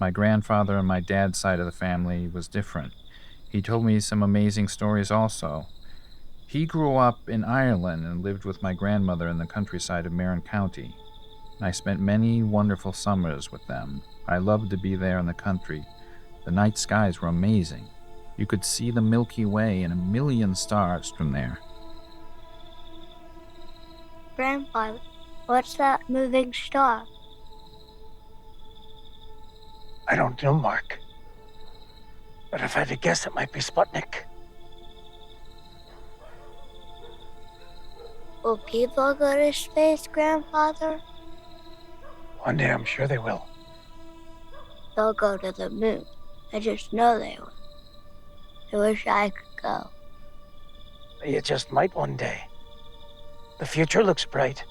My grandfather on my dad's side of the family was different. He told me some amazing stories also. He grew up in Ireland and lived with my grandmother in the countryside of Marin County. I spent many wonderful summers with them. I loved to be there in the country. The night skies were amazing. You could see the Milky Way and a million stars from there. Grandpa, what's that moving star? I don't know, Mark. But if I had to guess, it might be Sputnik. Will people go to space, Grandfather? One day I'm sure they will. They'll go to the moon. I just know they will. I wish I could go. You just might one day. The future looks bright,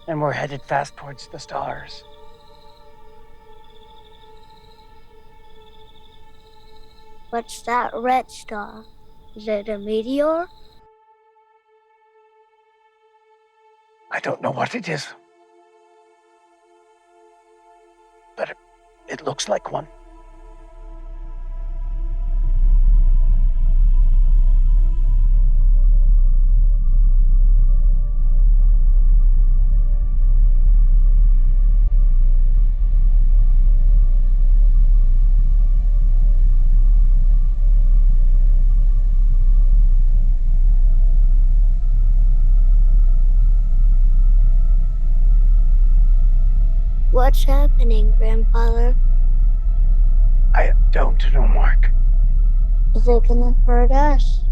and we're headed fast towards the stars. What's that red star? Is it a meteor? I don't know what it is. But it looks like one. What's happening, Grandfather? I don't know, Mark. Is it gonna hurt us?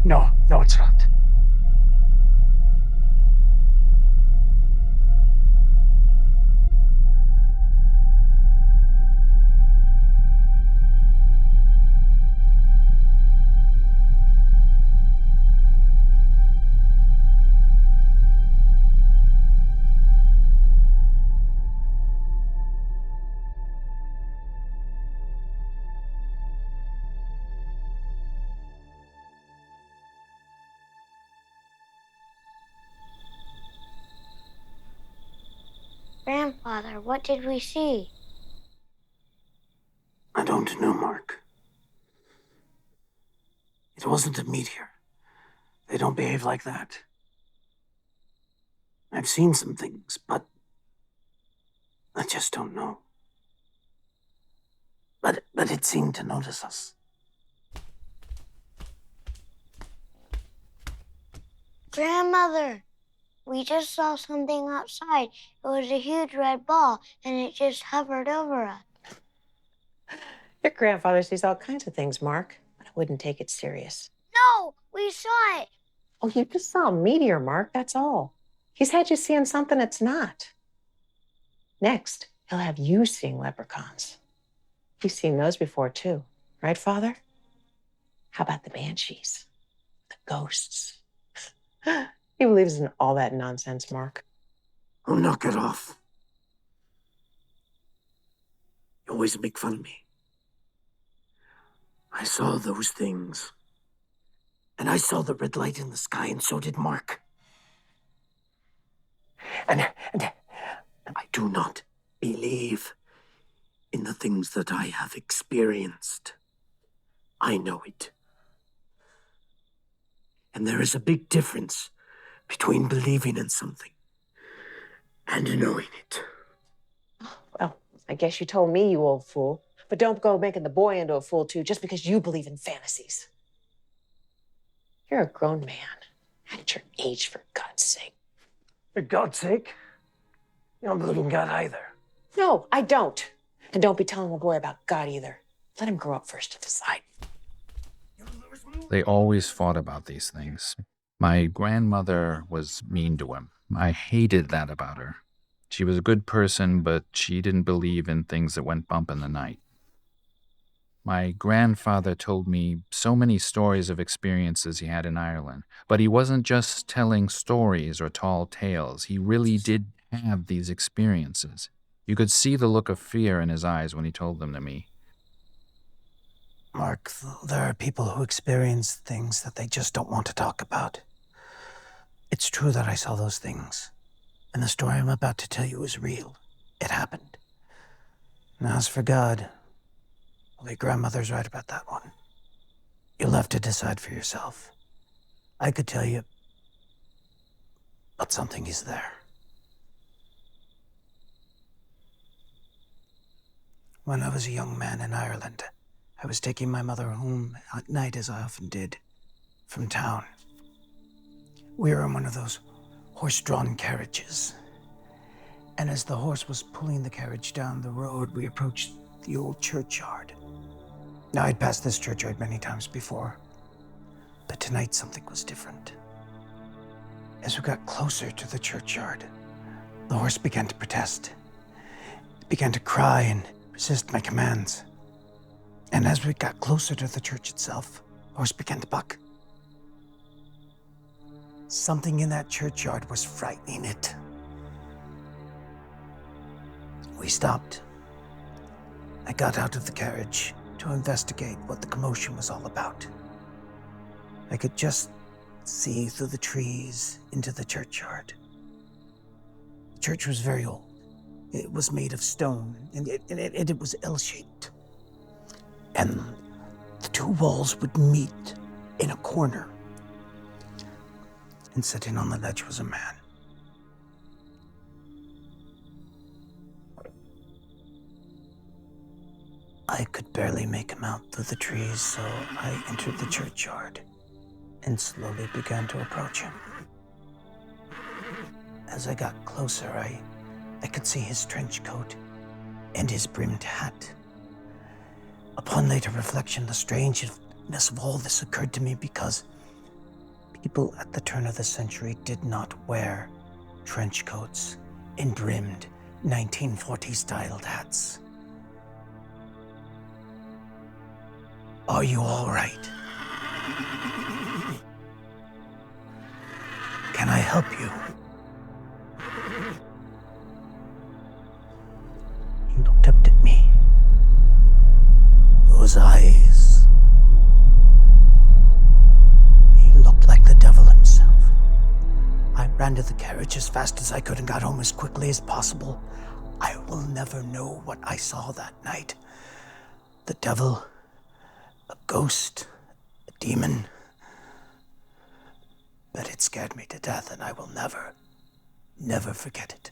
No, it's not. Grandfather, what did we see? I don't know, Mark. It wasn't a meteor. They don't behave like that. I've seen some things, but I just don't know. But it seemed to notice us. Grandmother, we just saw something outside. It was a huge red ball, and it just hovered over us. Your grandfather sees all kinds of things, Mark, but I wouldn't take it serious. No, we saw it. Oh, you just saw a meteor, Mark, that's all. He's had you seeing something that's not. Next, he'll have you seeing leprechauns. You've seen those before, too. Right, Father? How about the banshees? The ghosts? He believes in all that nonsense, Mark. Oh, knock it off. You always make fun of me. I saw those things. And I saw the red light in the sky, and so did Mark. And I do not believe in the things that I have experienced. I know it. And there is a big difference between believing in something and knowing it. Well, I guess you told me, you old fool. But don't go making the boy into a fool, too, just because you believe in fantasies. You're a grown man. At your age, for God's sake. For God's sake, you don't believe in God either. No, I don't. And don't be telling the boy about God either. Let him grow up first to decide. They always fought about these things. My grandmother was mean to him. I hated that about her. She was a good person, but she didn't believe in things that went bump in the night. My grandfather told me so many stories of experiences he had in Ireland, but he wasn't just telling stories or tall tales. He really did have these experiences. You could see the look of fear in his eyes when he told them to me. Mark, there are people who experience things that they just don't want to talk about. It's true that I saw those things, And the story I'm about to tell you is real. It happened. And as for God, well, your grandmother's right about that one. You'll have to decide for yourself. I could tell you, but something is there. When I was a young man in Ireland, I was taking my mother home at night, as I often did, from town. We were in one of those horse-drawn carriages. And as the horse was pulling the carriage down the road, we approached the old churchyard. Now, I'd passed this churchyard many times before, but tonight something was different. As we got closer to the churchyard, the horse began to protest. It began to cry and resist my commands. And as we got closer to the church itself, the horse began to buck. Something in that churchyard was frightening it. We stopped. I got out of the carriage to investigate what the commotion was all about. I could just see through the trees into the churchyard. The church was very old. It was made of stone, and it was L-shaped. And the two walls would meet in a corner. And sitting on the ledge was a man. I could barely make him out through the trees, so I entered the churchyard and slowly began to approach him. As I got closer, I could see his trench coat and his brimmed hat. Upon later reflection, the strangeness of all this occurred to me because people at the turn of the century did not wear trench coats and brimmed 1940s-styled hats. Are you all right? Can I help you? He looked up at me. Those eyes. He looked like the devil himself. I ran to the carriage as fast as I could and got home as quickly as possible. I will never know what I saw that night. The devil, a ghost, a demon. But it scared me to death, and I will never forget it.